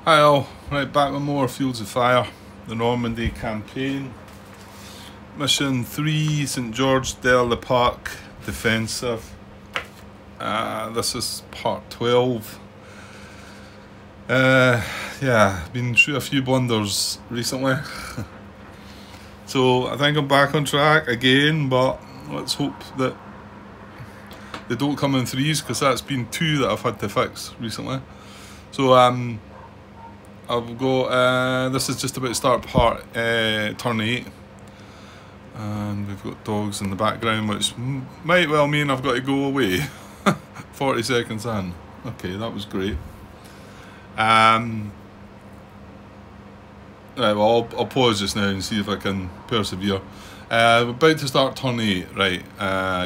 Hi all, right back with more Fields of Fire, the Normandy campaign. Mission 3, St George de Parc, defensive. This is part 12. Yeah, been through a few blunders recently. So I think I'm back on track again, but let's hope that they don't come in threes, because that's been 2 that I've had to fix recently. So I've got, this is just about to start turn 8, and we've got dogs in the background, which might well mean I've got to go away. 40 seconds in. Okay, that was great. Right, well, I'll pause just now and see if I can persevere. We're about to start turn 8, right,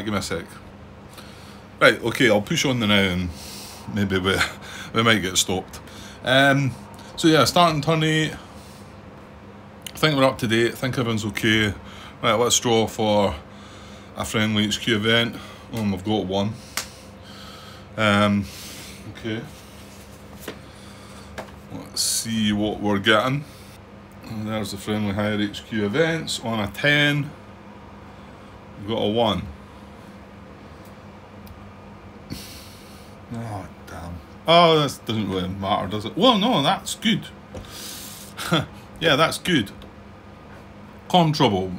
give me a sec. Right, okay, I'll push on the now and maybe we might get stopped. So yeah, starting turn 8. I think we're up to date, I think everyone's okay. Right, let's draw for a friendly HQ event. We've got one. Okay. Let's see what we're getting. And there's the friendly higher HQ events. On a 10, we've got a 1. Oh, damn. Oh, this doesn't really matter, does it? Well, no, that's good. Yeah, that's good. Com trouble.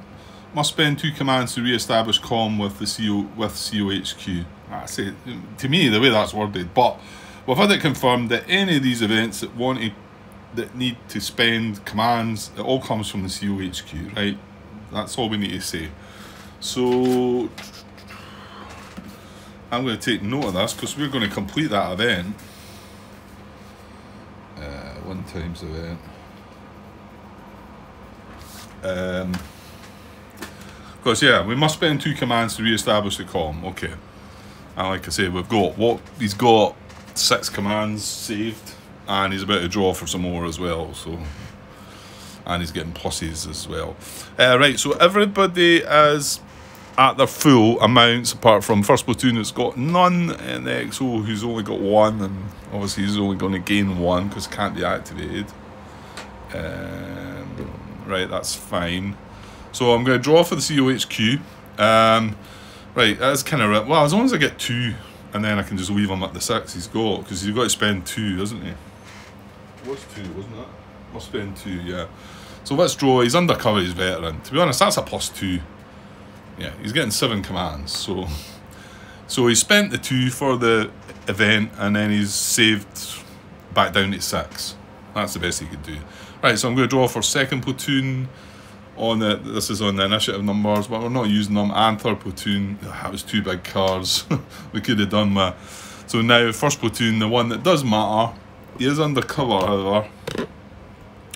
Must spend 2 commands to re-establish com with the COHQ. I say, to me, the way that's worded. But we've had it confirmed that any of these events that need to spend commands, it all comes from the COHQ, right? That's all we need to say. So I'm going to take note of this, because we're going to complete that event. 1 times event. Because yeah, we must spend 2 commands to re-establish the com. Okay. And like I say, he's got 6 commands saved, and he's about to draw for some more as well. So, and he's getting pluses as well. Right, so everybody is at their full amounts, apart from first platoon that's got none, and the XO who's only got 1, and obviously he's only going to gain 1 because it can't be activated. Right, that's fine. So I'm going to draw for the COHQ. Right, that's kind of, well, as long as I get 2, and then I can just leave him at the 6 he's got, because he's got to spend 2, doesn't he? It was 2, wasn't it? Must spend 2, yeah. So let's draw. He's undercover, he's veteran. To be honest, that's a +2. Yeah, he's getting 7 commands. So he spent the 2 for the event, and then he's saved back down to 6. That's the best he could do. Right, so I'm going to draw for second platoon. This is on the initiative numbers, but we're not using them. And third platoon. That was 2 big cards. We could have done with. So now first platoon, the one that does matter. He is undercover, however.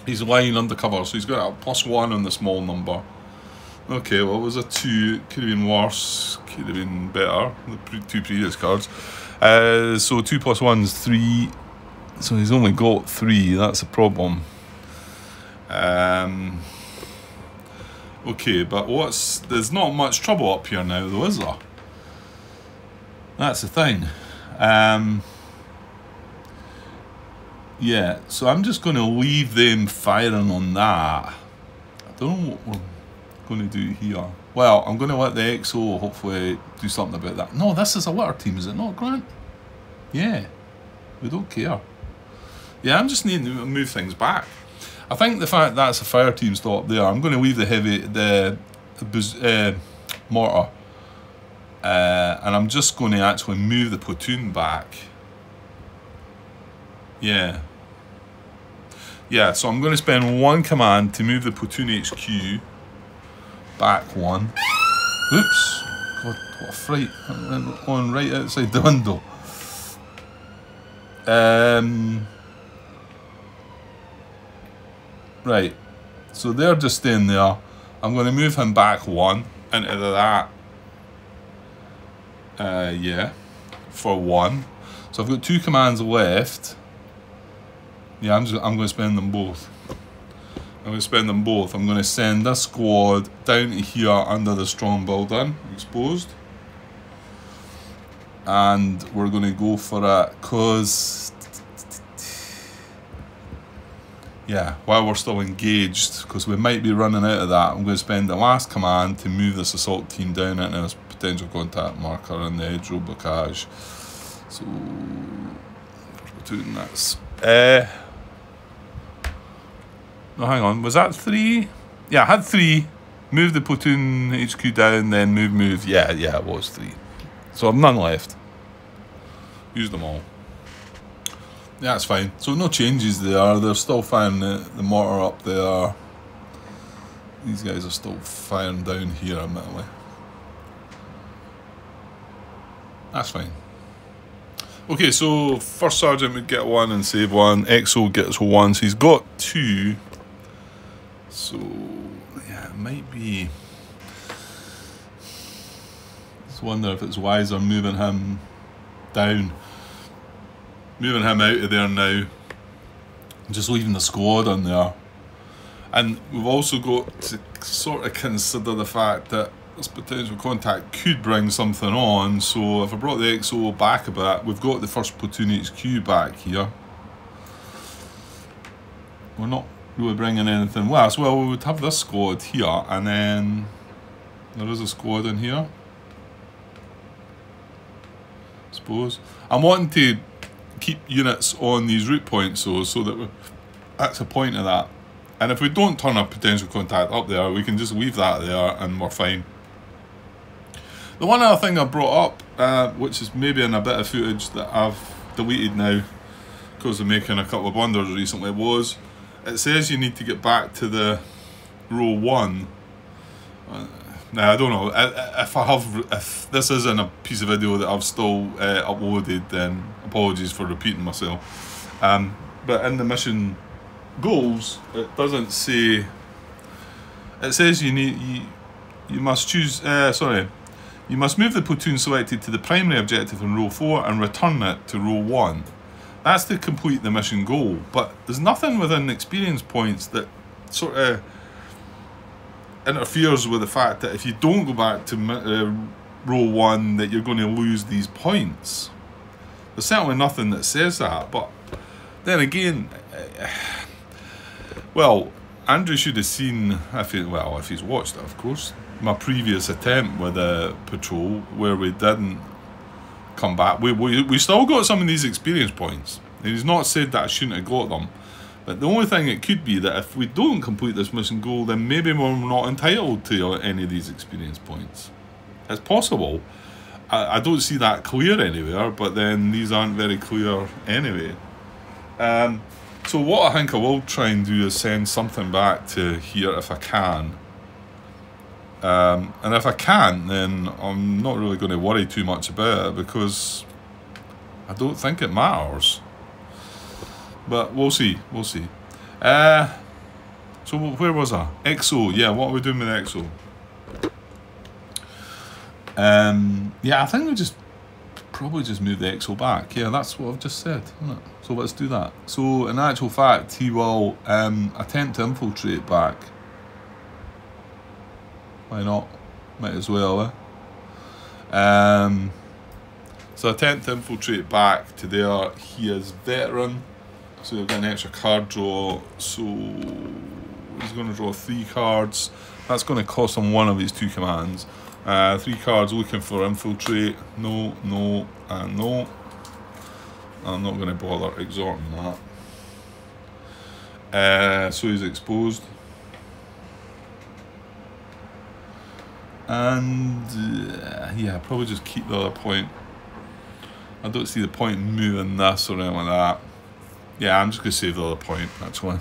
He's lying undercover, so he's got a +1 on the small number. Okay, well, it was a 2. Could have been worse. Could have been better. The 2 previous cards. So 2 + 1 is 3. So he's only got 3. That's a problem. Okay, but there's not much trouble up here now, though, is there? That's the thing. Yeah, so I'm just going to leave them firing on that. I don't know what we're going to do here. Well, I'm going to let the XO hopefully do something about that. No, this is a litter team, is it not, Grant? Yeah, we don't care. Yeah, I'm just needing to move things back. I think the fact that's a fire team stop there, I'm going to leave the mortar, and I'm just going to actually move the platoon back. Yeah. Yeah, so I'm going to spend 1 command to move the platoon HQ back 1. Oops. God, what a fright. I went on right outside the window. Right, so they're just staying there. I'm going to move him back 1 into that. Yeah, for 1. So I've got 2 commands left. Yeah, I'm going to spend them both. I'm going to spend them both. I'm going to send this squad down to here under the strong building, exposed. And we're going to go for it, because yeah, while we're still engaged, because we might be running out of that, I'm going to spend the last command to move this assault team down into this potential contact marker in the edge row blockage. So, platoon, that's... no, hang on, was that 3? Yeah, I had 3. Move the platoon HQ down, then move. Yeah, it was 3. So I've none left. Use them all. Yeah, that's fine. So no changes there. They're still firing the mortar up there. These guys are still firing down here, admittedly. That's fine. Okay, so first sergeant would get 1 and save 1. XO gets 1, so he's got 2. So yeah, it might be. Just wonder if it's wiser moving him down. Moving him out of there now, just leaving the squad on there. And we've also got to sort of consider the fact that this potential contact could bring something on. So if I brought the XO back a bit, we've got the first platoon HQ back here. We're not really bringing anything worse. Well, we would have this squad here, and then there is a squad in here, I suppose. I'm wanting to keep units on these route points though, so that that's the point of that. And if we don't turn a potential contact up there, we can just leave that there and we're fine. The one other thing I brought up, which is maybe in a bit of footage that I've deleted now because of making a couple of blunders recently, was it says you need to get back to the row 1. Now I don't know if this isn't a piece of video that I've still uploaded, then apologies for repeating myself. But in the mission goals, it doesn't say. It says you must choose. You must move the platoon selected to the primary objective in row 4 and return it to row 1. That's to complete the mission goal. But there's nothing within experience points that sort of interferes with the fact that if you don't go back to row 1 that you're going to lose these points. There's certainly nothing that says that, but then again, well, Andrew should have seen, if he's watched it, of course, my previous attempt with a patrol where we didn't come back. We still got some of these experience points, and he's not said that I shouldn't have got them. But the only thing it could be that if we don't complete this mission goal, then maybe we're not entitled to any of these experience points. It's possible. I don't see that clear anywhere, but then these aren't very clear anyway. So what I think I will try and do is send something back to here if I can. And if I can't, then I'm not really going to worry too much about it because I don't think it matters. But we'll see, we'll see. So where was I? XO, yeah, what are we doing with XO? Yeah, I think we probably just move the XO back. Yeah, that's what I've just said, isn't it? So let's do that. So in actual fact, he will attempt to infiltrate back. Why not? Might as well, eh? So attempt to infiltrate back to there. He is veteran. So we've got an extra card draw, so he's going to draw 3 cards. That's going to cost him 1 of his 2 commands. 3 cards looking for infiltrate. No, no, and no. I'm not going to bother exhorting that. So he's exposed. And yeah, probably just keep the other point. I don't see the point in moving this or anything like that. Yeah, I'm just going to save the other point, actually.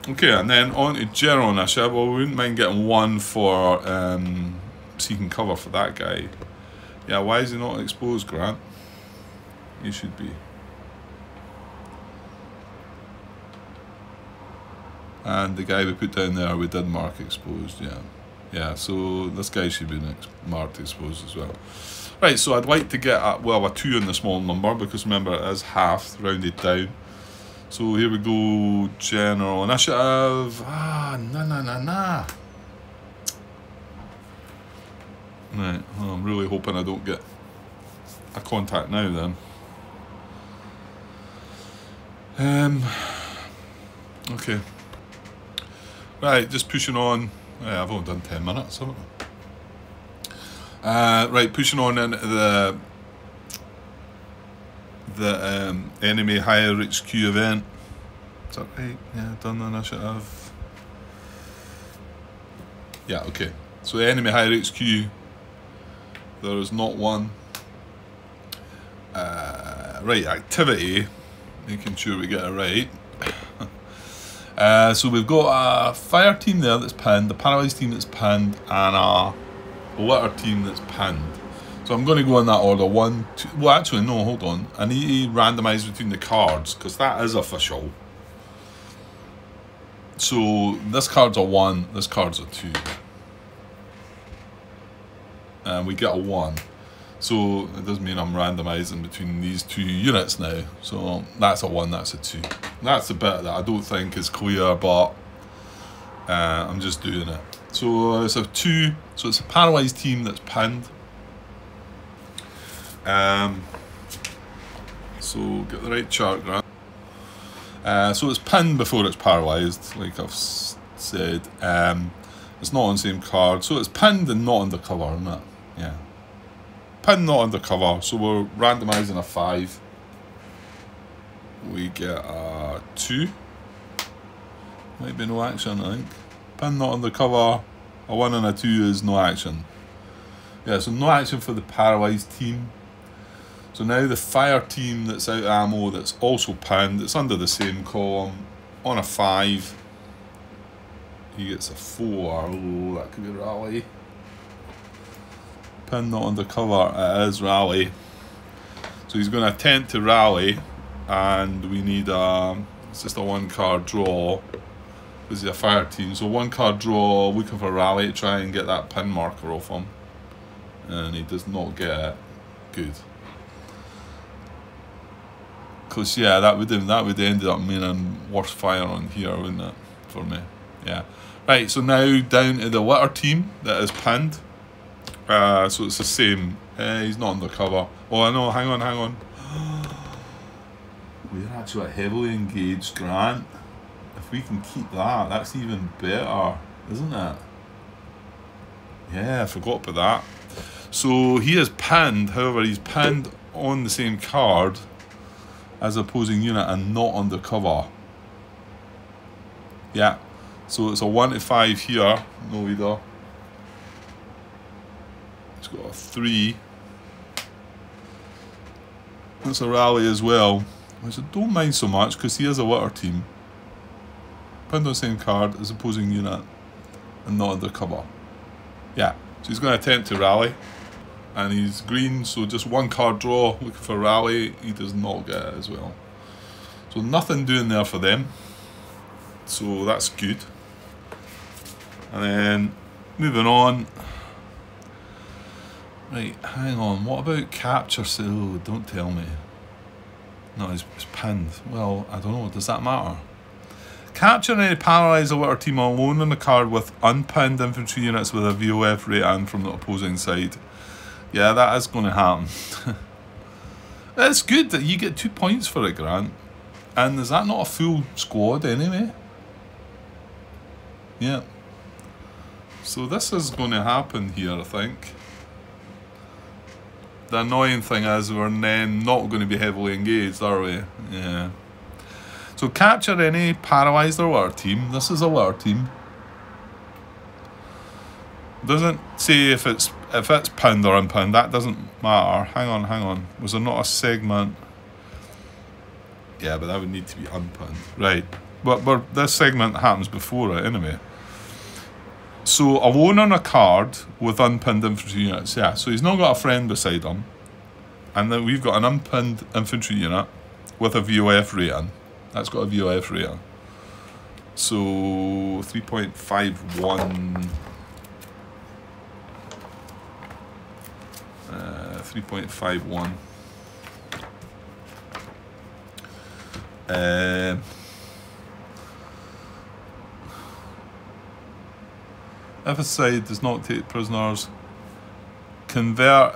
Okay, and then on to general initiative. Well, we wouldn't mind getting 1 for seeking cover for that guy. Yeah, why is he not exposed, Grant? He should be. And the guy we put down there, we did mark exposed, yeah. Yeah, so this guy should be marked exposed as well. Right, so I'd like to get, a 2 in the small number, because remember it is half, rounded down. So here we go, general initiative. Nah. Right, well, I'm really hoping I don't get a contact now then. Okay. Right, just pushing on. Yeah, I've only done 10 minutes, haven't I? Right, pushing on into the enemy higher HQ event. Is that right? Yeah, done the initiative. Yeah, okay. So the enemy higher HQ, there is not one. Right, activity, making sure we get it right. So we've got a fire team there that's pinned, a paralyzed team that's pinned, and a litter team that's pinned. So I'm going to go in that order. 1, 2. Well, actually, no, hold on. I need to randomise between the cards because that is official. So this card's a 1, this card's a 2. And we get a 1. So it does mean I'm randomising between these 2 units now. So that's a 1, that's a 2. That's the bit that I don't think is clear, but I'm just doing it. So it's a 2, so it's a paralysed team that's pinned. So get the right chart, Grant. So it's pinned before it's paralysed, like I've said. It's not on the same card. So it's pinned and not undercover, isn't it? Yeah. Pinned, not undercover. So we're randomising a 5. We get a 2. Might be no action, I think. Pinned, not undercover. A 1 and a 2 is no action. Yeah, so no action for the paralysed team. So now the fire team that's out of ammo, that's also pinned, it's under the same column, on a 5. He gets a 4. Oh, that could be rally. Pinned, not undercover. It is rally. So he's going to attempt to rally, and we need it's just a 1 card draw. This is a fire team, so 1 card draw, looking for rally to try and get that pin marker off him, and he does not get it. Good. Because yeah, that would ended up meaning worse fire on here, wouldn't it, for me? Yeah. Right, so now down to the litter team that is pinned. So it's the same. He's not undercover. Oh, I know. Hang on. We're actually heavily engaged, Grant. If we can keep that, that's even better, isn't it? Yeah, I forgot about that. So he is pinned. However, he's pinned on the same card as opposing unit and not undercover. Yeah. So it's a 1 to 5 here. No either. It's got a 3. That's a rally as well, which I don't mind so much because he is a litter team. Pinned on the same card as opposing unit and not undercover. Yeah. So he's going to attempt to rally. And he's green, so just 1 card draw, looking for rally. He does not get it as well. So nothing doing there for them. So that's good. And then moving on. Right, hang on. What about capture? Oh, don't tell me. No, it's pinned. Well, I don't know. Does that matter? Capture any paralyse a litter team alone on the card with unpinned infantry units with a VOF rating from the opposing side. Yeah, that is going to happen. It's good that you get 2 points for it, Grant. And is that not a full squad anyway? Yeah. So this is going to happen here, I think. The annoying thing is we're then not going to be heavily engaged, are we? Yeah. So capture any paralysed or litter team. This is a litter team. Doesn't say if it's pinned or unpinned. That doesn't matter. Hang on. Was there not a segment? Yeah, but that would need to be unpinned. Right. But this segment happens before it anyway. So alone on a card with unpinned infantry units. Yeah, so he's not got a friend beside him. And then we've got an unpinned infantry unit with a VOF rating. That's got a VOF rating. So 3.51. 3.51. If a side does not take prisoners, convert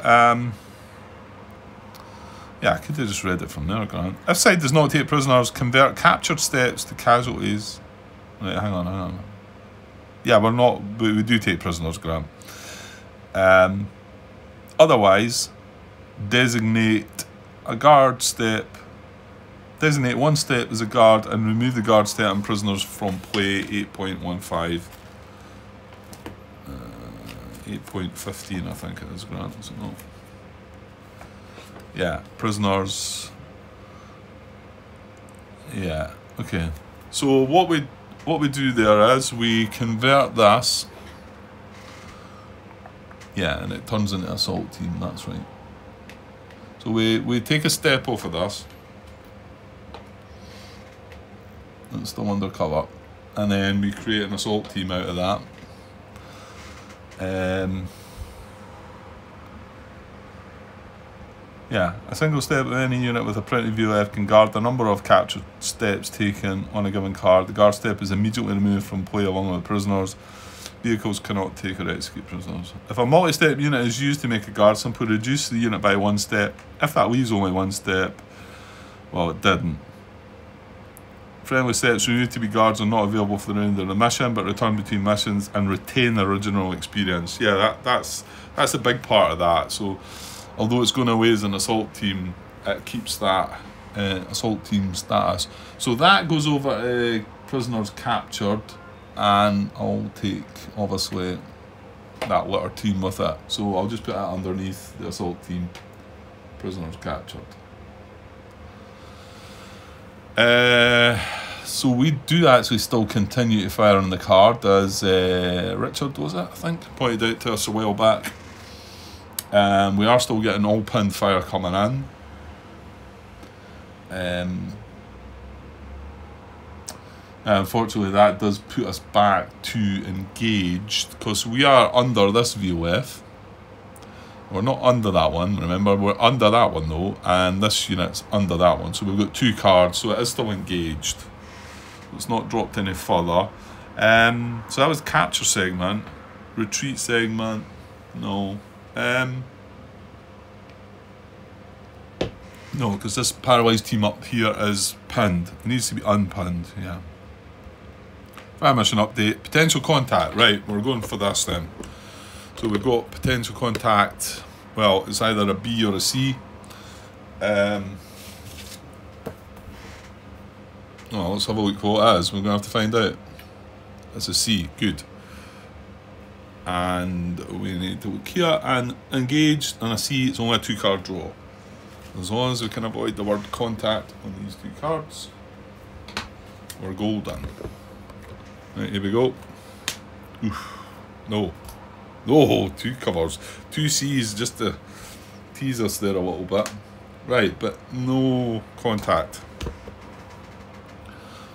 Yeah, I could have just read it from there, Grant. If side does not take prisoners, convert captured steps to casualties. Right, hang on. Yeah, we're not, but we do take prisoners, Grant. Otherwise, designate a guard step. Designate one step as a guard and remove the guard step and prisoners from play 8.15. 8.15, I think it is, Grant, is it not? Yeah, prisoners. Yeah, okay. So what we do there is we convert this. Yeah, and it turns into assault team, that's right. So we take a step off of this. It's still undercover. And then we create an assault team out of that. Yeah, a single step of any unit with a printed VOF can guard the number of captured steps taken on a given card. The guard step is immediately removed from play along with prisoners. Vehicles cannot take or execute prisoners. If a multi-step unit is used to make a guard, simply reduce the unit by one step. If that leaves only one step, well, it didn't. Friendly steps removed to be guards are not available for the remainder of the mission, but return between missions and retain the original experience. Yeah, that's a big part of that. So, although it's going away as an assault team, it keeps that assault team status. So that goes over to prisoners captured, and I'll take, obviously, that litter team with it. So I'll just put that underneath the assault team, prisoners captured. So we do actually still continue to fire on the card, as Richard, was it, I think, pointed out to us a while back. We are still getting all pinned fire coming in. Unfortunately, that does put us back to engaged, because we are under this VOF. We're not under that one, remember, we're under that one though, and this unit's under that one, so we've got two cards, so it is still engaged. It's not dropped any further. So that was capture segment. Retreat segment, no. No, because this paralysed team up here is pinned. It needs to be unpinned, yeah. Fire mission update. Potential contact. Right, we're going for this then. So we've got potential contact. Well, it's either a B or a C. Well, let's have a look what it is. We're going to have to find out. It's a C. Good. And we need to look here. And engaged and a C, it's only a 2-card draw. As long as we can avoid the word contact on these 2 cards, we're golden. Right, here we go. Oof. No. No, 2 covers. 2 C's just to tease us there a little bit. Right, but no contact.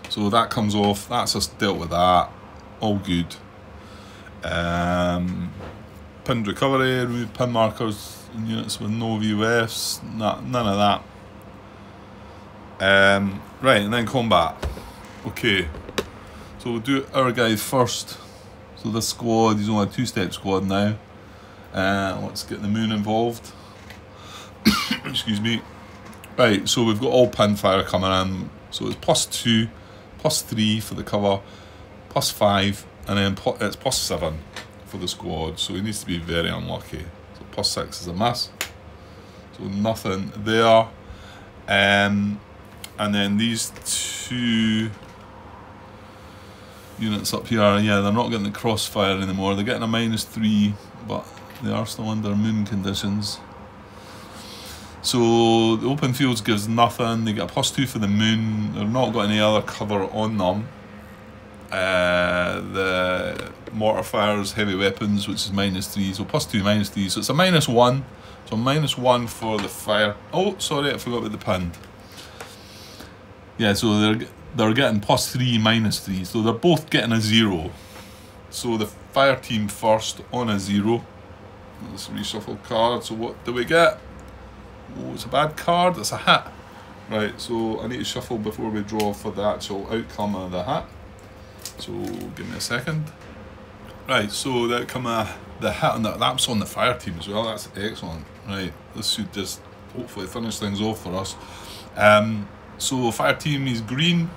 So that comes off. That's us dealt with that. All good. Pinned recovery, remove pin markers in units with no VOFs. None of that. Right, and then combat. Okay. So we'll do our guy first. So this squad, he's only a 2-step squad now. Let's get the moon involved. Excuse me. Right, so we've got all pin fire coming in. So it's +2, +3 for the cover, +5, and then it's +7 for the squad. So he needs to be very unlucky. So +6 is a miss. So nothing there. And then these 2 units up here, yeah, they're not getting the crossfire anymore. They're getting a -3, but they are still under moon conditions. So the open fields gives nothing. They get a +2 for the moon. They've not got any other cover on them. The mortar fires, heavy weapons, which is -3. So +2, -3. So it's a -1. So -1 for the fire. Oh, sorry, I forgot about the pinned. Yeah, so they're getting +3, -3. So they're both getting a 0. So the fire team first on a 0. Let's reshuffle cards. So what do we get? Oh, it's a bad card. It's a hit. Right, so I need to shuffle before we draw for the actual outcome of the hit. So give me a second. Right, so the outcome of the hit, and that's on the fire team as well. That's excellent. Right, this should just hopefully finish things off for us. So fire team is green.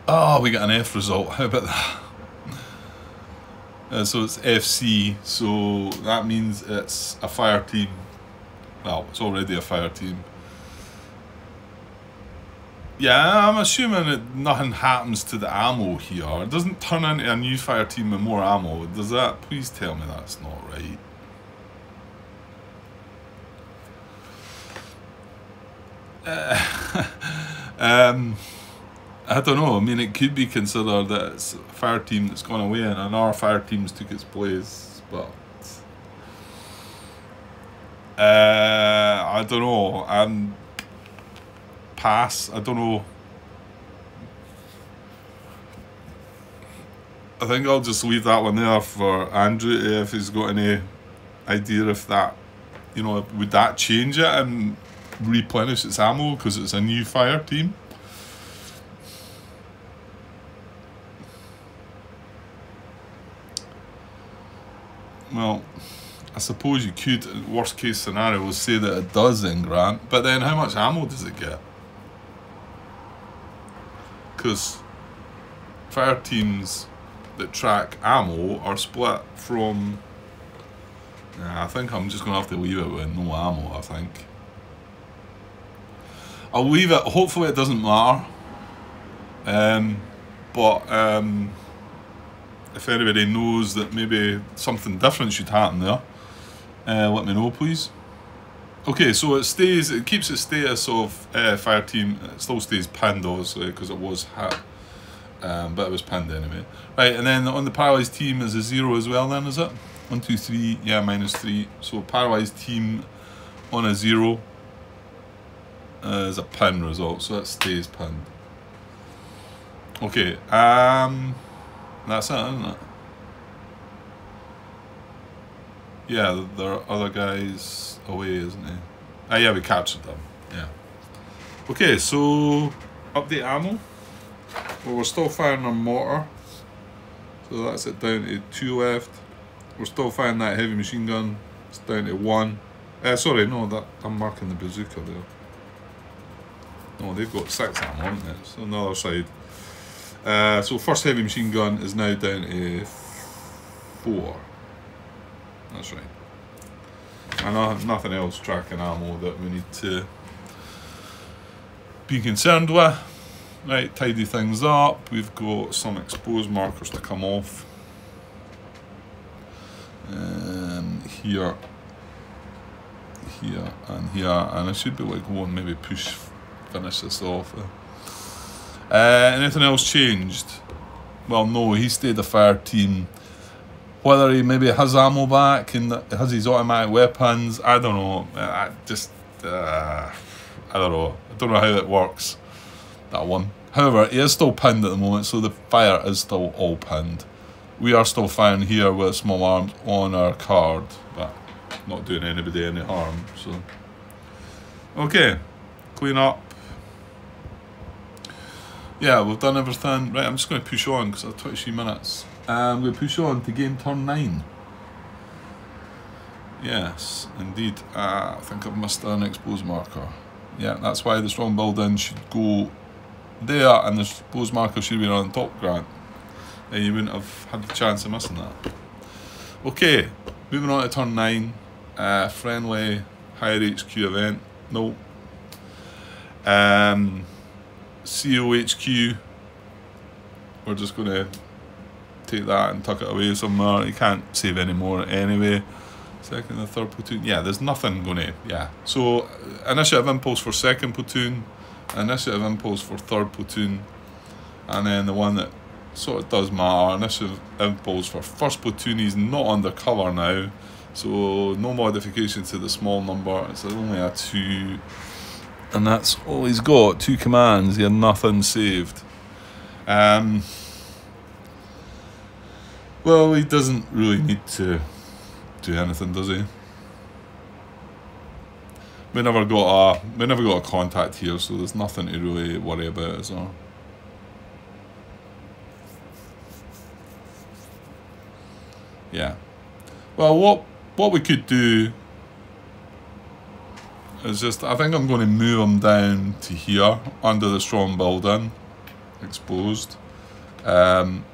Oh, we got an F result. How about that? So it's FC, so that means it's a fire team. Well, it's already a fire team. Yeah, I'm assuming that nothing happens to the ammo here. It doesn't turn into a new fire team with more ammo. Does that? Please tell me that's not right. I don't know. I mean, it could be considered that it's a fire team that's gone away and another fire team's took its place, but I don't know. Pass. I don't know. I think I'll just leave that one there for Andrew if he's got any idea if that, you know, would that change it and replenish its ammo because it's a new fire team. Well, I suppose you could, worst case scenario, say that it does then, Grant, but then how much ammo does it get? Because fire teams that track ammo are split from... I think I'm just going to have to leave it with no ammo, I think. I'll leave it, hopefully it doesn't matter. If anybody knows that maybe something different should happen there, let me know, please. Okay, so it keeps its status of fire team. It still stays pinned, obviously, because it was hit, but it was pinned anyway. Right, and then on the paralysed team is a 0 as well. Then is it 1, 2, 3? Yeah, -3. So paralysed team on a 0 is a pin result, so that stays pinned. Okay, that's it, isn't it? Yeah, there are other guys away, isn't he? Ah, yeah, we captured them. Yeah. Okay, so update ammo. Well, we're still firing our mortar, so that's it down to 2 left. We're still firing that heavy machine gun. It's down to 1. Sorry, no, that I'm marking the bazooka there. No, they've got 6 ammo, haven't they? So on the other side. So first heavy machine gun is now down to 4. That's right. And nothing else tracking ammo that we need to be concerned with. Right, tidy things up. We've got some exposed markers to come off. Here, and here. And I should be like one, maybe finish this off. Anything else changed? Well, no, he stayed a fire team. Whether he maybe has ammo back and has his automatic weapons, I don't know. I don't know. I don't know how it works, that one. However, he is still pinned at the moment, so the fire is still all pinned. We are still firing here with small arms on our card, but not doing anybody any harm. So, okay, clean up. Yeah, we've done everything. Right, I'm just going to push on because I have 23 minutes. I'm going to push on to game turn 9. Yes, indeed. I think I've missed an exposed marker. Yeah, that's why the strong building should go there and the exposed marker should be on top, Grant. You wouldn't have had the chance of missing that. Okay, moving on to turn 9. Friendly higher HQ event. No. COHQ. We're just going to take that and tuck it away somewhere. You can't save any more anyway. Second and third platoon. Yeah, there's nothing going to... Yeah. So, initiative impulse for second platoon. Initiative impulse for third platoon. And then the one that sort of does matter. Initiative impulse for first platoon. He's not undercover now. So, no modification to the small number. It's only a 2. And that's all he's got. 2 commands. He had nothing saved. Well, he doesn't really need to do anything, does he? We never got a contact here, so there's nothing to really worry about, is there? Yeah. Well, what we could do It's just, I think I'm going to move him down to here, under the strong building, exposed. And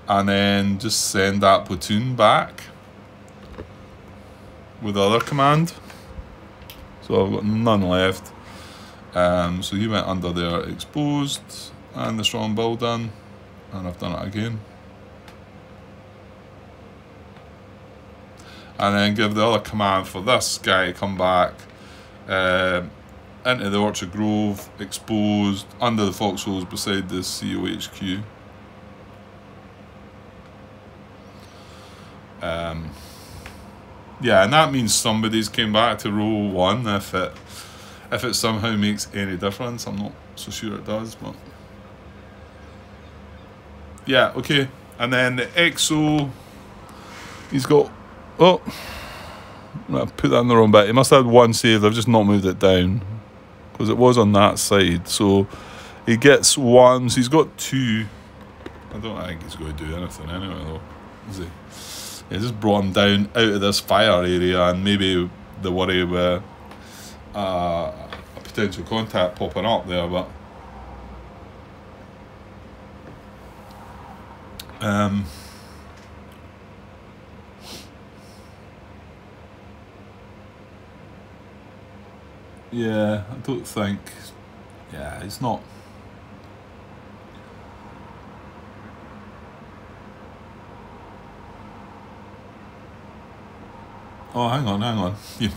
then just send that platoon back with the other command. So I've got none left. So he went under there, exposed, and the strong building, and I've done it again. And then give the other command for this guy to come back into the Orchard Grove, exposed, under the foxholes beside the COHQ. Yeah, and that means somebody's came back to row 1 if it somehow makes any difference. I'm not so sure it does, but yeah, okay. And then the EXO, he's got, oh, I put that in the wrong bit. He must have had one saved. I've just not moved it down because it was on that side. So he gets 1, so he's got 2. I don't think he's going to do anything anyway though, is he? Yeah, just brought him down out of this fire area, and maybe the worry with a potential contact popping up there, but yeah, I don't think, yeah, it's not. Oh, hang on. You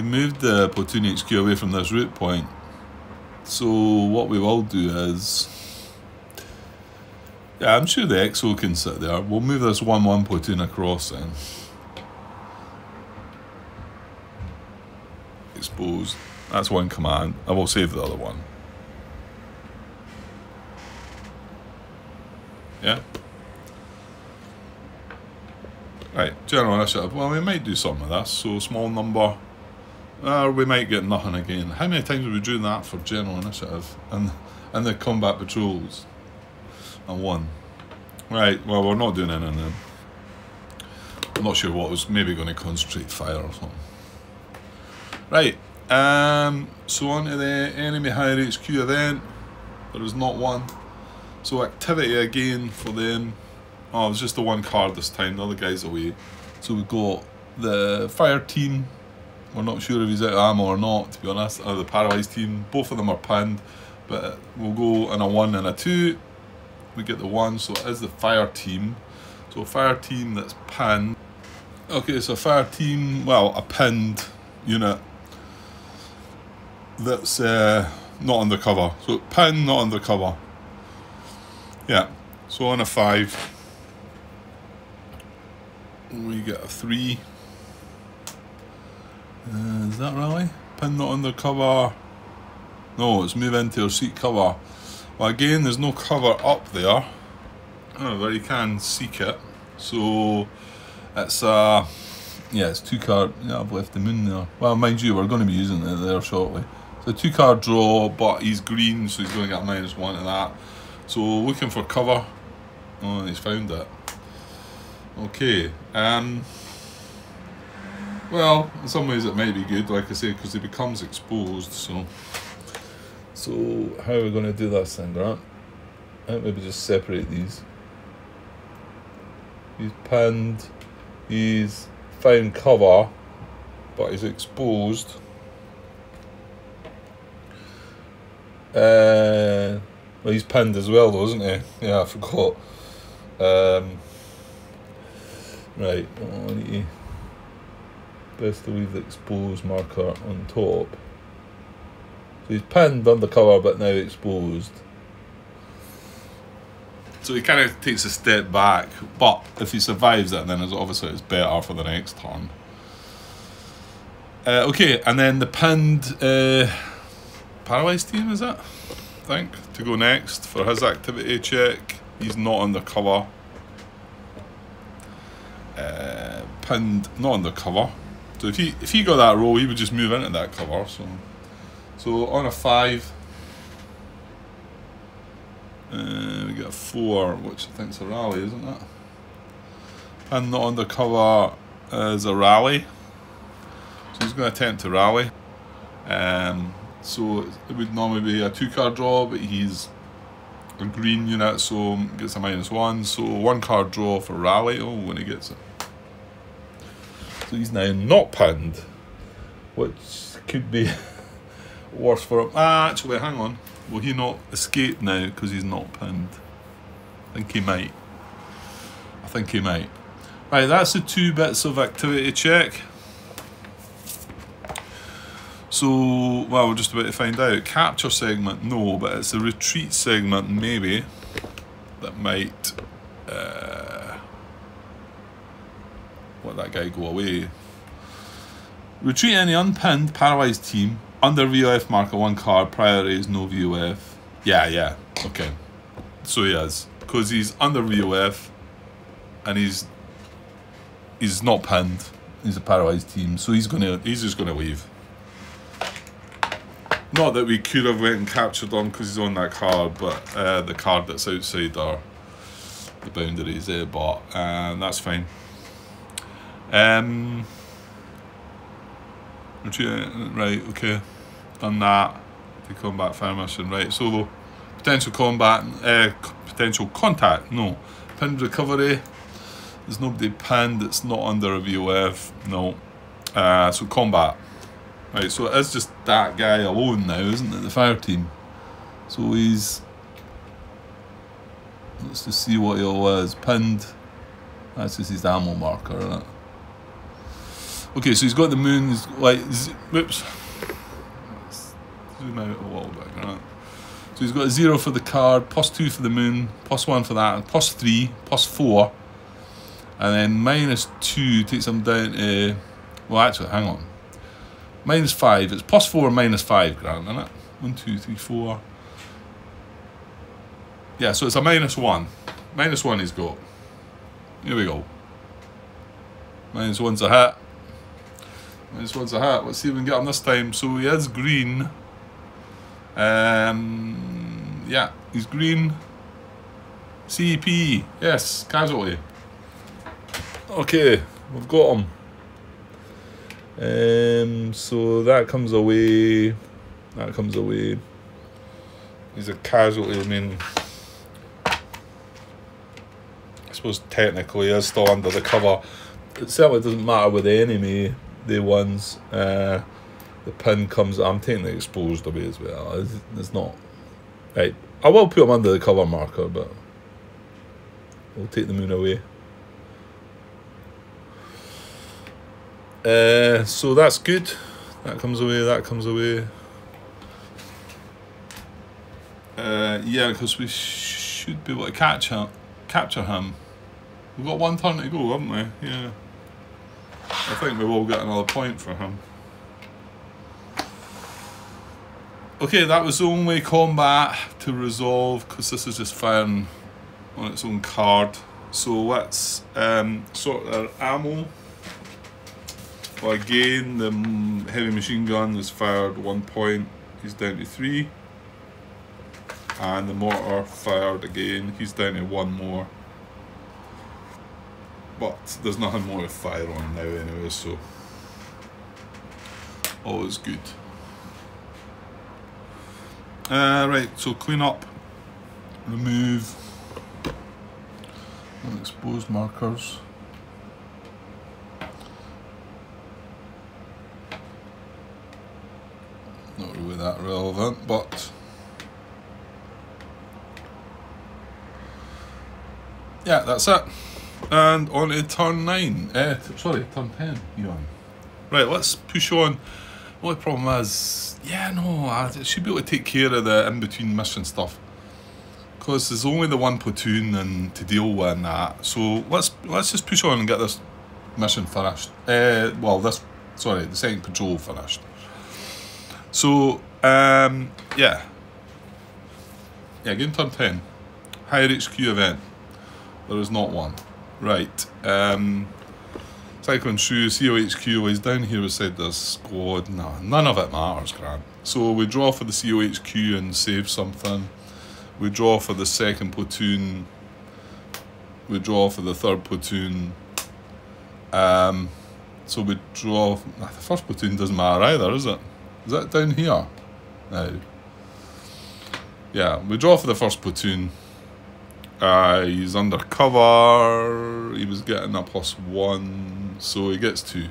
moved the platoon HQ away from this route point. So what we will do is, yeah, I'm sure the EXO can sit there. We'll move this 1-1 platoon across then. Exposed. That's one command. I will save the other one. Yeah. Right, general initiative. Well, we might do something with this. So small number. We might get nothing again. How many times have we doing that for general initiative and the combat patrols? And 1. Right. Well, we're not doing anything then. I'm not sure what was. Maybe going to concentrate fire or something. Right. So on to the enemy higher HQ event. There is not one. So activity again for them. Oh, it was just the 1 card this time, the other guy's away. So we've got the fire team. We're not sure if he's out of ammo or not, to be honest. Or the paralysed team. Both of them are pinned. But we'll go in a 1 and a 2. We get the 1, so it is the fire team. So a fire team that's pinned. Okay, so fire team, well, a pinned unit that's not undercover. So pinned, not undercover. Yeah, so on a 5. We get a 3. Is that really? Pin not undercover. No, it's move into or seek cover. Well, again, there's no cover up there. However, you can seek it. So it's yeah, it's 2 card. Yeah, I've left the moon there. Well, mind you, we're going to be using it there shortly. So 2 card draw, but he's green, so he's going to get a -1 to that. So looking for cover. Oh, and he's found it. Okay. Well, in some ways it might be good, like I say, because he becomes exposed. So how are we going to do this then, Grant? I think maybe just separate these. He's pinned. He's found cover, but he's exposed. Well, he's pinned as well, though, isn't he? Yeah, I forgot. Right, I need to best to leave the exposed marker on top. So he's pinned undercover but now exposed. So he kind of takes a step back, but if he survives it, then obviously it's better for the next turn. Okay, and then the pinned paralysed team, is it? I think, to go next for his activity check. He's not undercover. Pinned, not undercover. So if he got that roll, he would just move into that cover. So on a 5, we get a 4, which I think is a rally, isn't it? Pinned, not undercover is a rally. So So he's going to attempt to rally. So it would normally be a 2-card draw, but he's a green unit, so gets a -1. So 1-card draw for rally. Oh, when he gets it. So he's now not pinned, which could be worse for him. Actually, hang on. Will he not escape now because he's not pinned? I think he might. I think he might. Right, that's the 2 bits of activity check. So, well, we're just about to find out. Capture segment, no, but it's a retreat segment, maybe, that might let that guy go away. Retreat any unpinned, paralysed team. Under VOF marker 1 card, priority is no VOF. Yeah, okay. So he is. Because he's under VOF and he's not pinned. He's a paralysed team, so he's just gonna leave. Not that we could have went and captured him because he's on that card, but the card that's outside the boundaries, but that's fine. Right, okay. Done that. To combat fire mission. Right, solo. Potential contact. No. Pinned recovery. There's nobody pinned. It's not under a VOF. No. So combat. Right, so it is just that guy alone now, isn't it? The fire team. So he's... Let's just see what he all is. Pinned. That's just his ammo marker, isn't it? Okay, so he's got the moon. He's like... Whoops. Let's zoom out a little bit, right? So he's got a 0 for the card, +2 for the moon, +1 for that, +3, +4. And then -2 takes him down to... Well, actually, hang on. -5. It's +4, -5, Grant, isn't it? 1, 2, 3, 4. Yeah, so it's a -1. -1 he's got. Here we go. -1's a hit. -1's a hit. Let's see if we can get him this time. So he is green. Yeah, he's green. CP. Yes, casualty. Okay, we've got him. So that comes away. That comes away. He's a casualty. I mean, I suppose technically he is still under the cover. It certainly doesn't matter with the enemy. The ones the pin comes. I'm taking the exposed away as well. It's not right. I will put him under the cover marker, but we'll take the moon away. So that's good. That comes away. That comes away. Yeah, because we should be able to capture him. We've got 1 turn to go, haven't we? Yeah. I think we will get another point for him. Okay, that was the only combat to resolve because this is just firing on its own card. So let's sort our ammo. Well, again, the heavy machine gun was fired 1 point. He's down to 3. And the mortar fired again. He's down to 1 more. But there's nothing more to fire on now anyway, so all is good. Right, so clean up, remove exposed markers. Not really that relevant, but yeah, that's it. And on to turn 9. Sorry, turn 10. Right, let's push on. The only problem is, yeah, no, I should be able to take care of the in-between mission stuff. Because there's only the 1 platoon and to deal with and that. So let's just push on and get this mission finished. Well, the second patrol finished. So, yeah. Yeah, game turn 10. Higher HQ event. There is not one. Right. Cycling shoes, COHQ is down here beside this squad. No, none of it matters, Grant. So we draw for the COHQ and save something. We draw for the 2nd platoon. We draw for the 3rd platoon. So So we draw. The first platoon doesn't matter either, is it? Is that down here? No. Yeah, we draw for the first platoon. He's under cover. He was getting a +1, so he gets 2.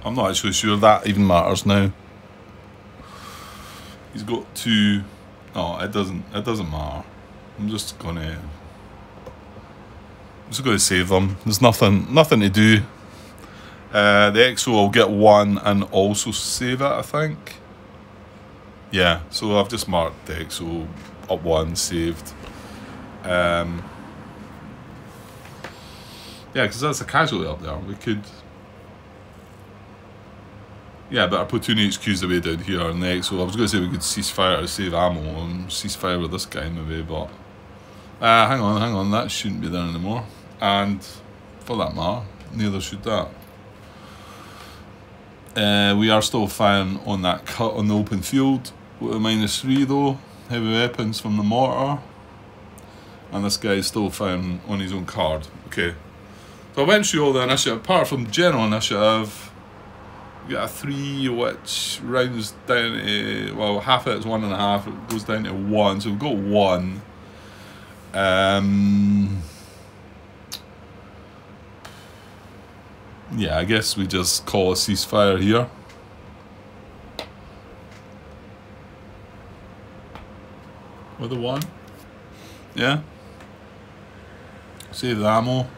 I'm not actually sure that even matters now. He's got 2. Oh, it doesn't matter. I'm just gonna save them. There's nothing to do. The EXO will get 1 and also save it, I think. Yeah, so I've just marked the EXO up 1, saved. Yeah, because that's a casualty up there. We could. Yeah, but our platoon HQ's the way down here, and the EXO. I was going to say we could cease fire to save ammo and cease fire with this guy maybe, but. Hang on, that shouldn't be there anymore. And for that matter, neither should that. We are still firing on that cut on the open field with a -3 though. Heavy weapons from the mortar. And this guy is still firing on his own card. Okay. So I went through all the initiative. Apart from general initiative, we got a 3 which rounds down to, well, half of it's 1.5, it goes down to 1. So we've got 1. Yeah, I guess we just call a ceasefire here. With a 1. Yeah. Save the ammo.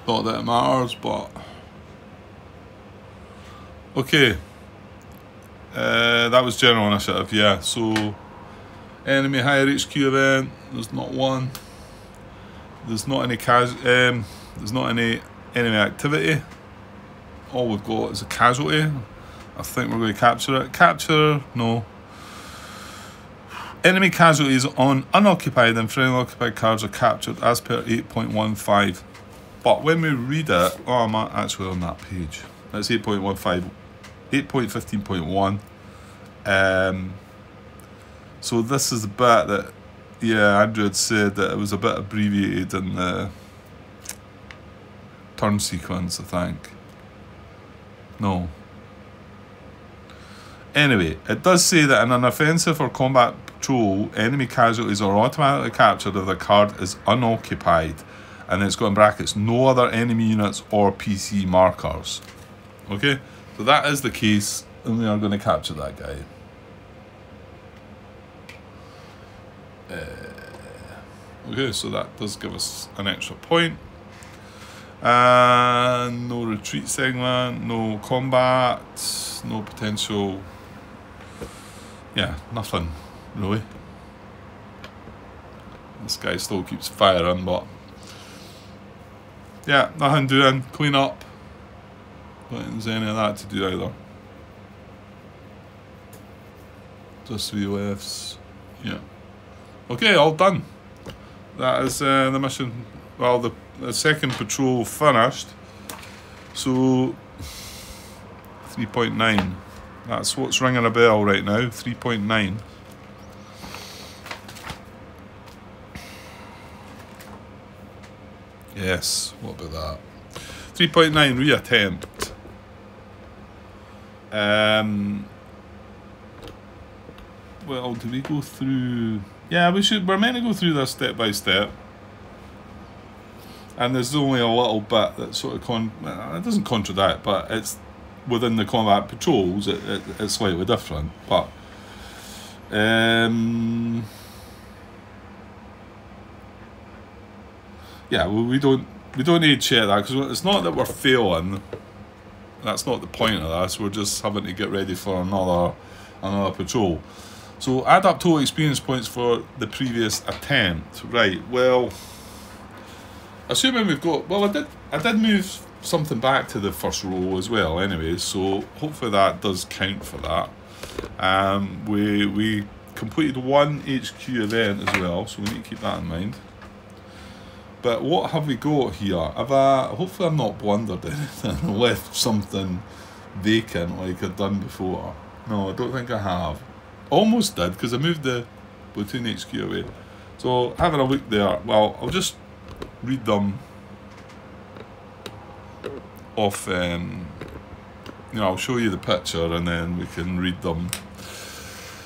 Not that it matters, but okay. That was general initiative, yeah. So enemy higher HQ event. There's not one. There's not any there's not any enemy activity. All we've got is a casualty. I think we're going to capture it. Capture, no. Enemy casualties on unoccupied and friendly occupied cards are captured as per 8.15. But when we read it, oh, I'm actually on that page. That's 8.15, 8.15.1. So this is the bit that, yeah, Andrew had said that it was a bit abbreviated in the turn sequence, I think. No. Anyway, it does say that in an offensive or combat patrol, enemy casualties are automatically captured if the card is unoccupied. And it's got in brackets, no other enemy units or PC markers. Okay, so that is the case, and we are going to capture that guy. Okay, so that does give us an extra point. No retreat segment, no combat, no potential. Yeah, nothing really. This guy still keeps firing, but yeah, nothing doing. Clean up. Don't think there's any of that to do either. Just VOFs. Yeah. Okay, all done. That is the mission. Well, the second patrol finished. So 3.9. That's what's ringing a bell right now. 3.9. Yes, what about that? 3.9 reattempt. Well, do we go through? Yeah, we're meant to go through this step by step. And there's only a little bit that sort of it doesn't contradict, but it's within the combat patrols. It's slightly different, but yeah, well, we don't need to check that because it's not that we're failing. That's not the point of this. We're just having to get ready for another patrol. So add up total experience points for the previous attempt. Right. Well, assuming we've got, well, I did move something back to the first row as well. Anyway, so hopefully that does count for that. We completed one HQ event as well, so we need to keep that in mind. But what have we got here? Hopefully I've not blundered anything, left something vacant like I've done before. No, I don't think I have. Almost did, because I moved the platoon HQ away. So having a look there, well, I'll just read them you know, I'll show you the picture and then we can read them.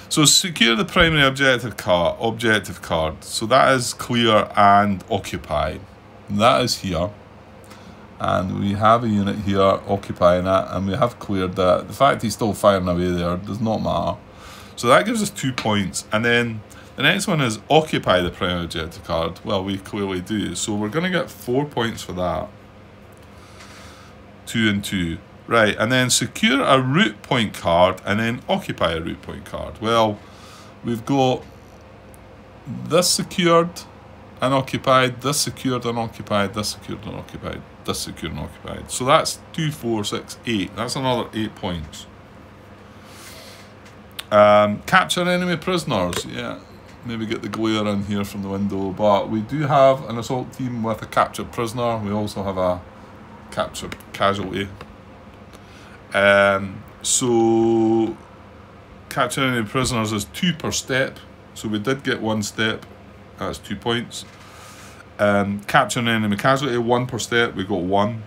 So secure the primary objective card. So that is clear and occupy. That is here. And we have a unit here occupying that, and we have cleared that. The fact he's still firing away there does not matter. So that gives us 2 points. And then the next one is occupy the primary objective card. Well, we clearly do. So we're going to get 4 points for that. 2 and 2. Right, and then secure a root point card and then occupy a root point card. Well, we've got this secured and occupied, this secured and occupied, this secured and occupied, this secured and occupied. So that's 2, 4, 6, 8. That's another 8 points. Capture enemy prisoners. Yeah, maybe get the glare in here from the window. But we do have an assault team with a captured prisoner. We also have a captured casualty. So capturing any prisoners is 2 per step. So we did get 1 step. That's 2 points. Capturing enemy casualty, 1 per step. We got 1.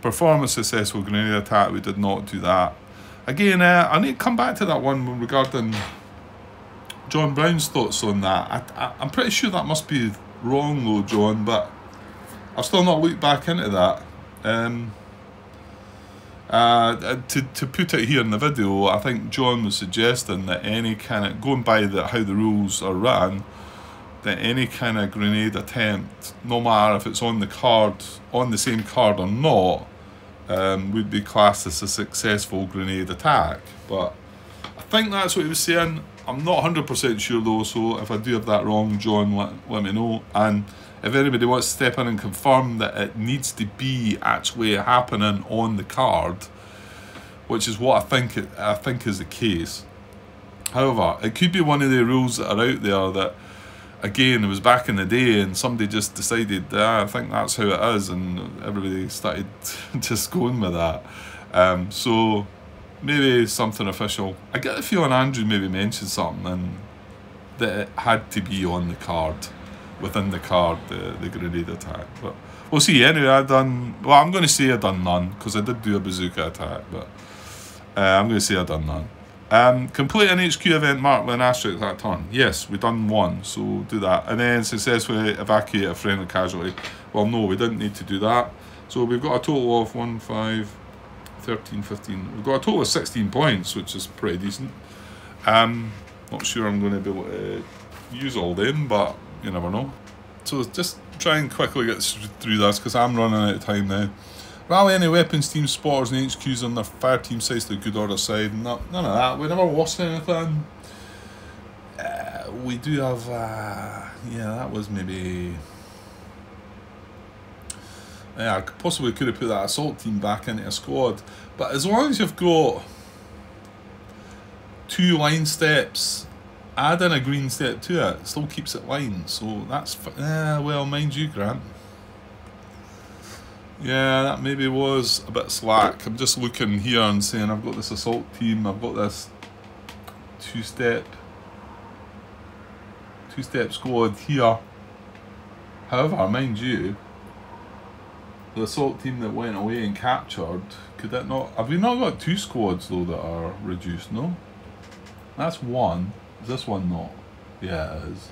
Perform a successful grenade attack. We did not do that. Again, I need to come back to that one regarding John Brown's thoughts on that. I'm pretty sure that must be wrong though, John, but I've still not looked back into that. To put it here in the video, I think John was suggesting that any kind of, going by how the rules are written, that any kind of grenade attempt, no matter if it's on the card, on the same card or not, would be classed as a successful grenade attack. But I think that's what he was saying. I'm not 100% sure though, so if I do have that wrong, John, let me know. And if anybody wants to step in and confirm that it needs to be actually happening on the card, which is what I think is the case. However, it could be one of the rules that are out there that, again, it was back in the day and somebody just decided, I think that's how it is, and everybody started just going with that. So maybe something official. I get the feeling Andrew maybe mentioned something and that it had to be on the card. Within the card, the grenade attack, but we'll see. Anyway, I'm going to say I done none because I did do a bazooka attack, but I'm going to say I done none. Complete an HQ event marked with an asterisk that turn. Yes, we done 1, so we'll do that. And then successfully evacuate a friendly casualty. Well, no, we didn't need to do that. So we've got a total of 1, 5, 13, 15. We've got a total of 16 points, which is pretty decent. Not sure I'm going to be able to use all them, but you never know. So just try and quickly get through this because I'm running out of time now. Rally any weapons team, spotters and HQs on their fire team sites to the good order side. None of that. We never lost anything. We do have, yeah, that was maybe... Yeah, I possibly could have put that assault team back into a squad. But as long as you've got 2 line steps, add in a green step to it, still keeps it line, so that's, well, mind you, Grant. Yeah, that maybe was a bit slack. I'm just looking here and saying I've got this assault team, I've got this two-step squad here. However, mind you, the assault team that went away and captured, could that not, have we not got 2 squads though that are reduced, no? That's 1. Is this one not? Yeah, it is.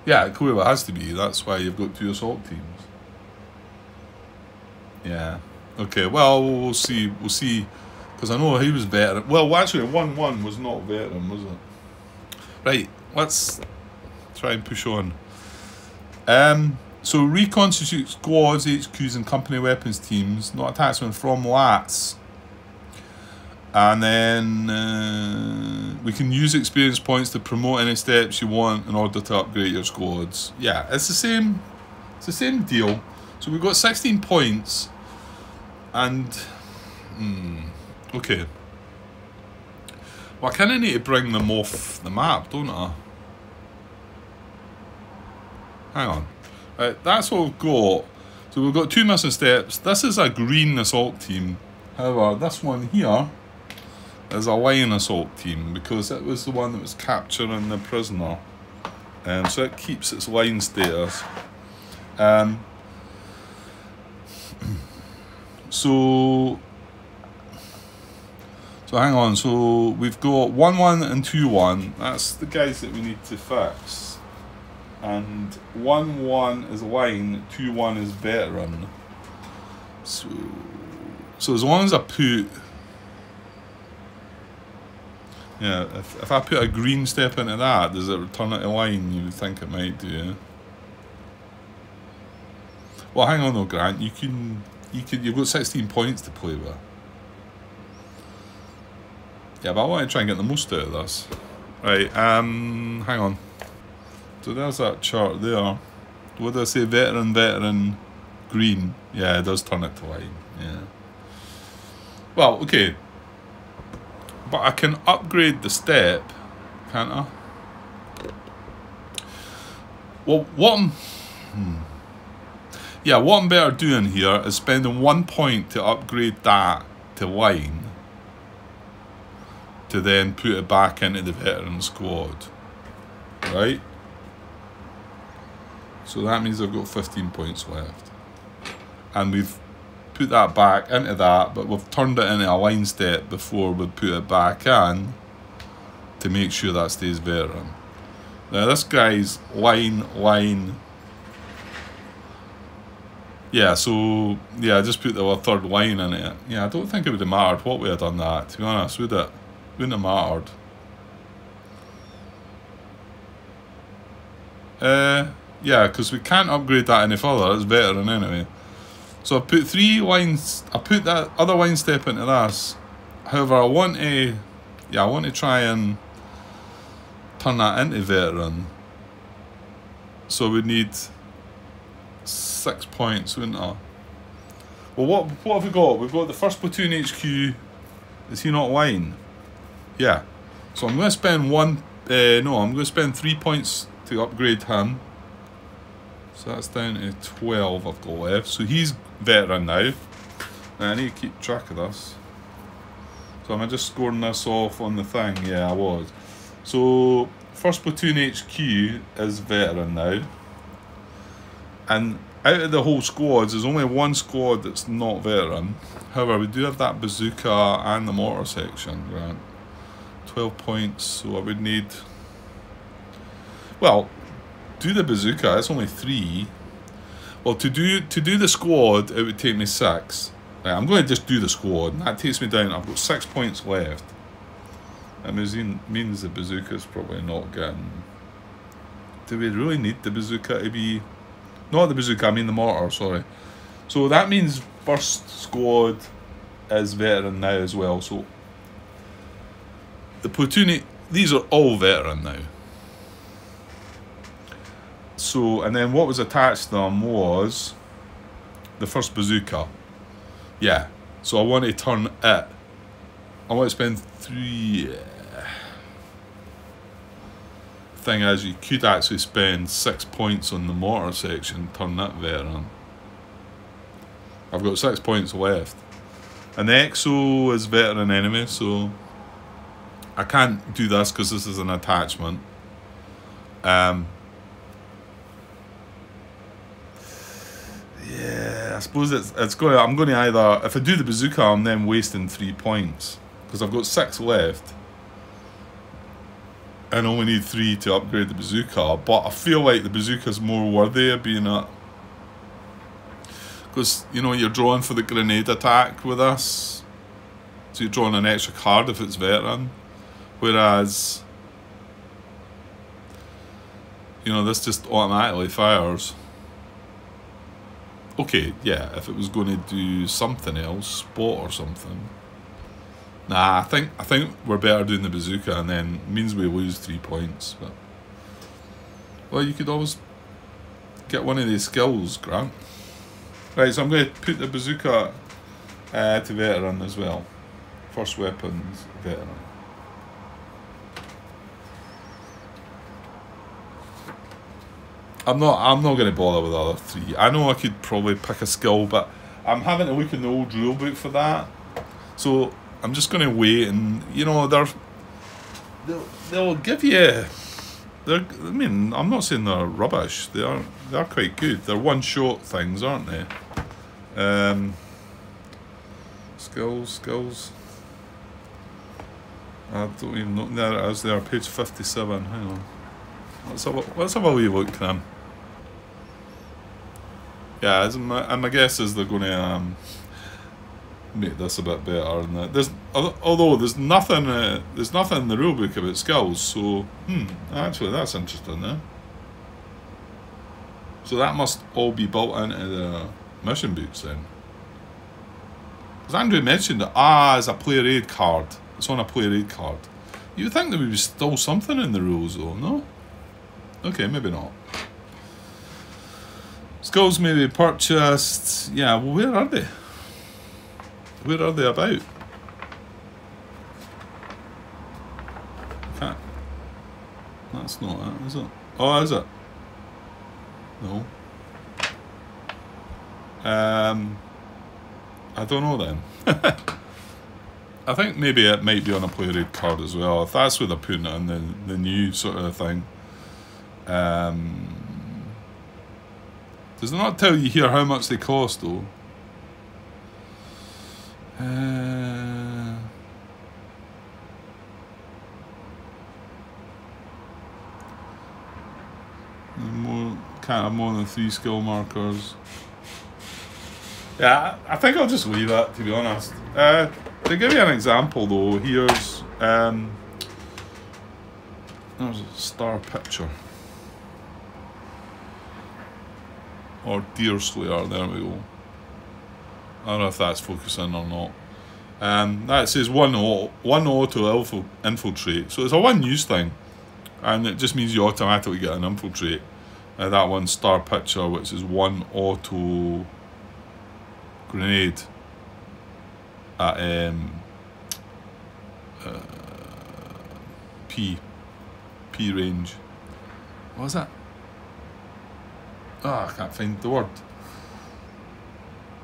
Yeah, clearly it has to be. That's why you've got 2 assault teams. Yeah. Okay, well, we'll see. We'll see. Because I know he was veteran. Well, actually, 1-1 was not veteran, was it? Right, let's try and push on. So, reconstitute squads, HQs, and company weapons teams. Not attachment from LATs. And then we can use experience points to promote any steps you want in order to upgrade your squads. Yeah, it's the same. It's the same deal. So we've got 16 points, and okay. Well, I kind of need to bring them off the map, don't I? Hang on. Right, that's what we've got. So we've got 2 missing steps. This is a green assault team. However, this one here is a line assault team because it was the one that was capturing the prisoner, and so it keeps its line status. So hang on, so we've got 1-1 and 2-1. That's the guys that we need to fix. And 1-1 is line, 2-1 is veteran. So as long as I put, yeah, if I put a green step into that, does it return it to line? You would think it might do, yeah? Well, hang on though, Grant. You've got 16 points to play with. Yeah, but I want to try and get the most out of this. Right, hang on. So there's that chart there. What did I say? Veteran, green. Yeah, it does turn it to line. Yeah. Well, okay. But I can upgrade the step, can't I? Well, what I'm better doing here is spending 1 point to upgrade that to line, to then put it back into the veteran squad, right? So that means I've got 15 points left. And we've put that back into that, but we've turned it into a line step before we put it back in to make sure that stays veteran. Now this guy's line. Yeah, so, yeah, I just put the third line in it. Yeah, I don't think it would have mattered what we had done that, to be honest, would it? Wouldn't have mattered. Yeah, because we can't upgrade that any further. It's veteran anyway. So I put 3 lines. I put that other line step into this. However, I want to try and turn that into veteran. So we need 6 points, wouldn't I? Well, what have we got? We've got the first platoon HQ. Is he not line? Yeah. So I'm going to spend I'm going to spend 3 points to upgrade him. So that's down to 12 I've got left. So he's veteran now. Now I need to keep track of this. So am I just scoring this off on the thing? Yeah, I was. So first platoon HQ is veteran now. And out of the whole squads, there's only one squad that's not veteran. However, we do have that bazooka and the mortar section, Grant. 12 points, so I would need... Well, do the bazooka, it's only 3. Well, to do the squad, it would take me 6. Right, I'm going to just do the squad, and that takes me down. I've got 6 points left. That means the bazooka's probably not getting... Do we really need the bazooka to be... Not the bazooka, I mean the mortar, sorry. So that means first squad is veteran now as well. So the platoon, these are all veteran now. So, and then what was attached to them was the first bazooka. Yeah, so I want to turn it. I want to spend 3... Thing is, you could actually spend 6 points on the mortar section, turn that veteran. I've got 6 points left. And the EXO is veteran enemy, so I can't do this because this is an attachment. Yeah, I suppose it's going to, I'm going to either, if I do the bazooka, I'm then wasting 3 points because I've got 6 left. And only need 3 to upgrade the bazooka, but I feel like the bazooka's more worthy of being a... Because, you know, you're drawing for the grenade attack with this. So you're drawing an extra card if it's veteran. Whereas, you know, this just automatically fires. Okay, yeah, if it was going to do something else, spot or something. Nah, I think we're better doing the bazooka, and then it means we lose 3 points. But well, you could always get one of these skills, Grant. Right, so I'm going to put the bazooka to veteran as well. First weapons, veteran. I'm not going to bother with the other 3. I know I could probably pick a skill, but I'm having to look in the old rulebook for that. So I'm just going to wait, and you know they'll give you. I mean, I'm not saying they're rubbish. They're quite good. They're one-shot things, aren't they? Skills. I don't even know. There it is there, page 57. Hang on. Let's have a wee look then. Yeah, and my guess is they're going to make this a bit better. And although there's nothing in the rulebook about skills, so actually that's interesting, eh? So that must all be built into the mission books then. Because Andrew mentioned it, as a player aid card. It's on a player aid card. You'd think there would be still something in the rules though, no? Okay, maybe not. Skills may be purchased. Yeah, well, where are they? Where are they about? Okay. That's not it, is it? Oh, is it? No. I don't know then. I think maybe it might be on a player aid card as well. If that's where they're putting it in the new sort of thing. Does it not tell you here how much they cost though? Can't have more than 3 skill markers. Yeah, I think I'll just leave that, to be honest. To give you an example though, here's there's a star picture. Or Deer Slayer, there we go. I don't know if that's focusing or not. That says one auto infiltrate. So it's a one use thing. And it just means you automatically get an infiltrate. That one star picture, which is one auto grenade at P range. What was that? I can't find the word.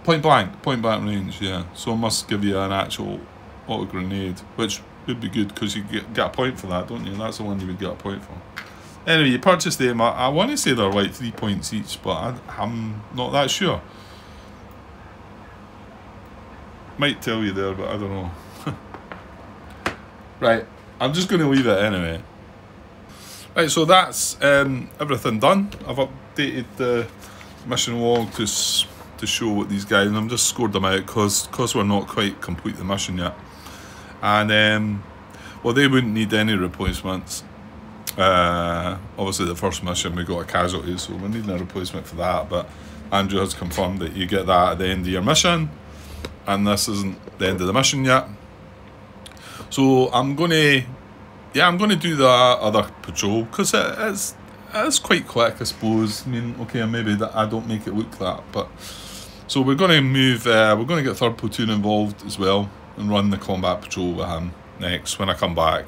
Point blank range, yeah. So it must give you an actual auto grenade, which would be good because you get a point for that, don't you? That's the one you would get a point for. Anyway, you purchase them. I want to say they're like 3 points each, but I'm not that sure. Might tell you there, but I don't know. Right, I'm just going to leave it anyway. Right, so that's everything done. I've updated the mission log to show what these guys, and I've just scored them out because we're not quite complete the mission yet. And well, they wouldn't need any replacements. Obviously the first mission we got a casualty, so we're needing a replacement for that, but Andrew has confirmed that you get that at the end of your mission, and this isn't the end of the mission yet. So I'm gonna do the other patrol because it's quite quick, I suppose. I mean, okay, maybe that I don't make it look that, but so we're gonna move. We're gonna get 3rd platoon involved as well and run the combat patrol with him next when I come back.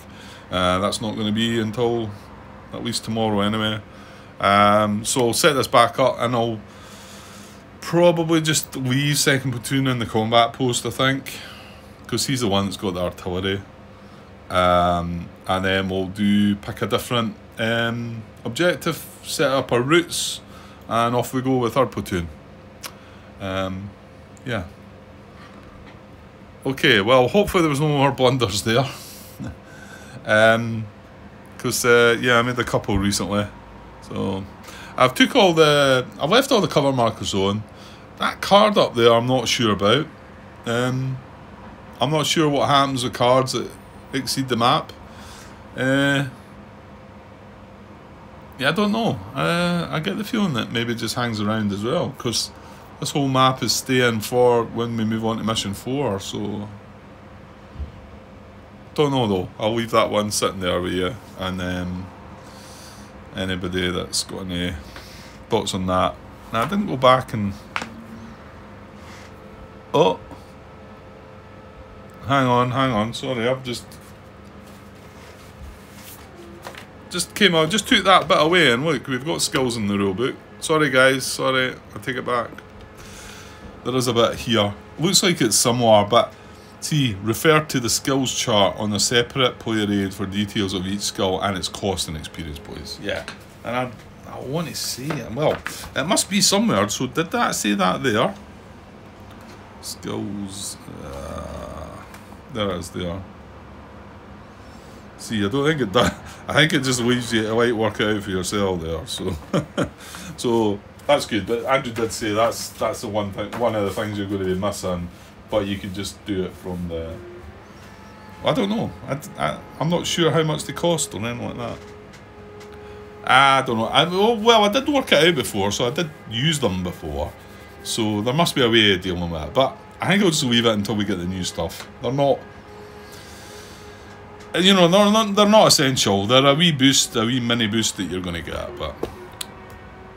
That's not going to be until at least tomorrow anyway. So I'll set this back up and I'll probably just leave 2nd platoon in the combat post, I think, because he's the one that's got the artillery. And then we'll pick a different objective, set up our routes, and off we go with 3rd platoon. Yeah. Okay, well, hopefully there was no more blunders there. Because yeah, I made a couple recently. So I've left all the cover markers on. That card up there I'm not sure about. I'm not sure what happens with cards that exceed the map. Yeah, I don't know. I get the feeling that maybe it just hangs around as well, because this whole map is staying for when we move on to mission 4, so don't know though. I'll leave that one sitting there with you, and anybody that's got any thoughts on that. Now I didn't go back and hang on, sorry, I've just came out, just took that bit away, and look, we've got skills in the rulebook. Sorry guys, sorry, I take it back. There is a bit here. Looks like it's similar, but see, refer to the skills chart on a separate player aid for details of each skill and its cost and experience, please. Yeah, and I want to say it. Well, it must be somewhere, so did that say that there? Skills. There it is, there. See, I don't think it does. I think it just leaves you to like work it out for yourself there. So, so that's good. But Andrew did say that's the one thing, one of the things you're going to be missing. But you could just do it from the. I don't know. I'm not sure how much they cost or anything like that. I don't know. Well, I did work it out before, so I did use them before. So there must be a way of dealing with it. But I think I'll just leave it until we get the new stuff. They're not. You know, they're not essential. They're a wee boost, a wee mini boost that you're going to get. But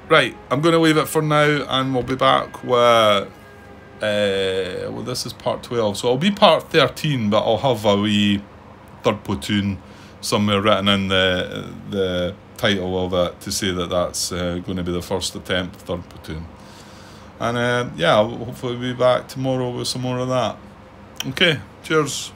right, I'm going to leave it for now, and we'll be back with. Well, this is part 12, so it'll be part 13, but I'll have a wee third platoon somewhere written in the title of it to say that that's going to be the first attempt, third platoon. And yeah, I'll hopefully be back tomorrow with some more of that. Okay, cheers.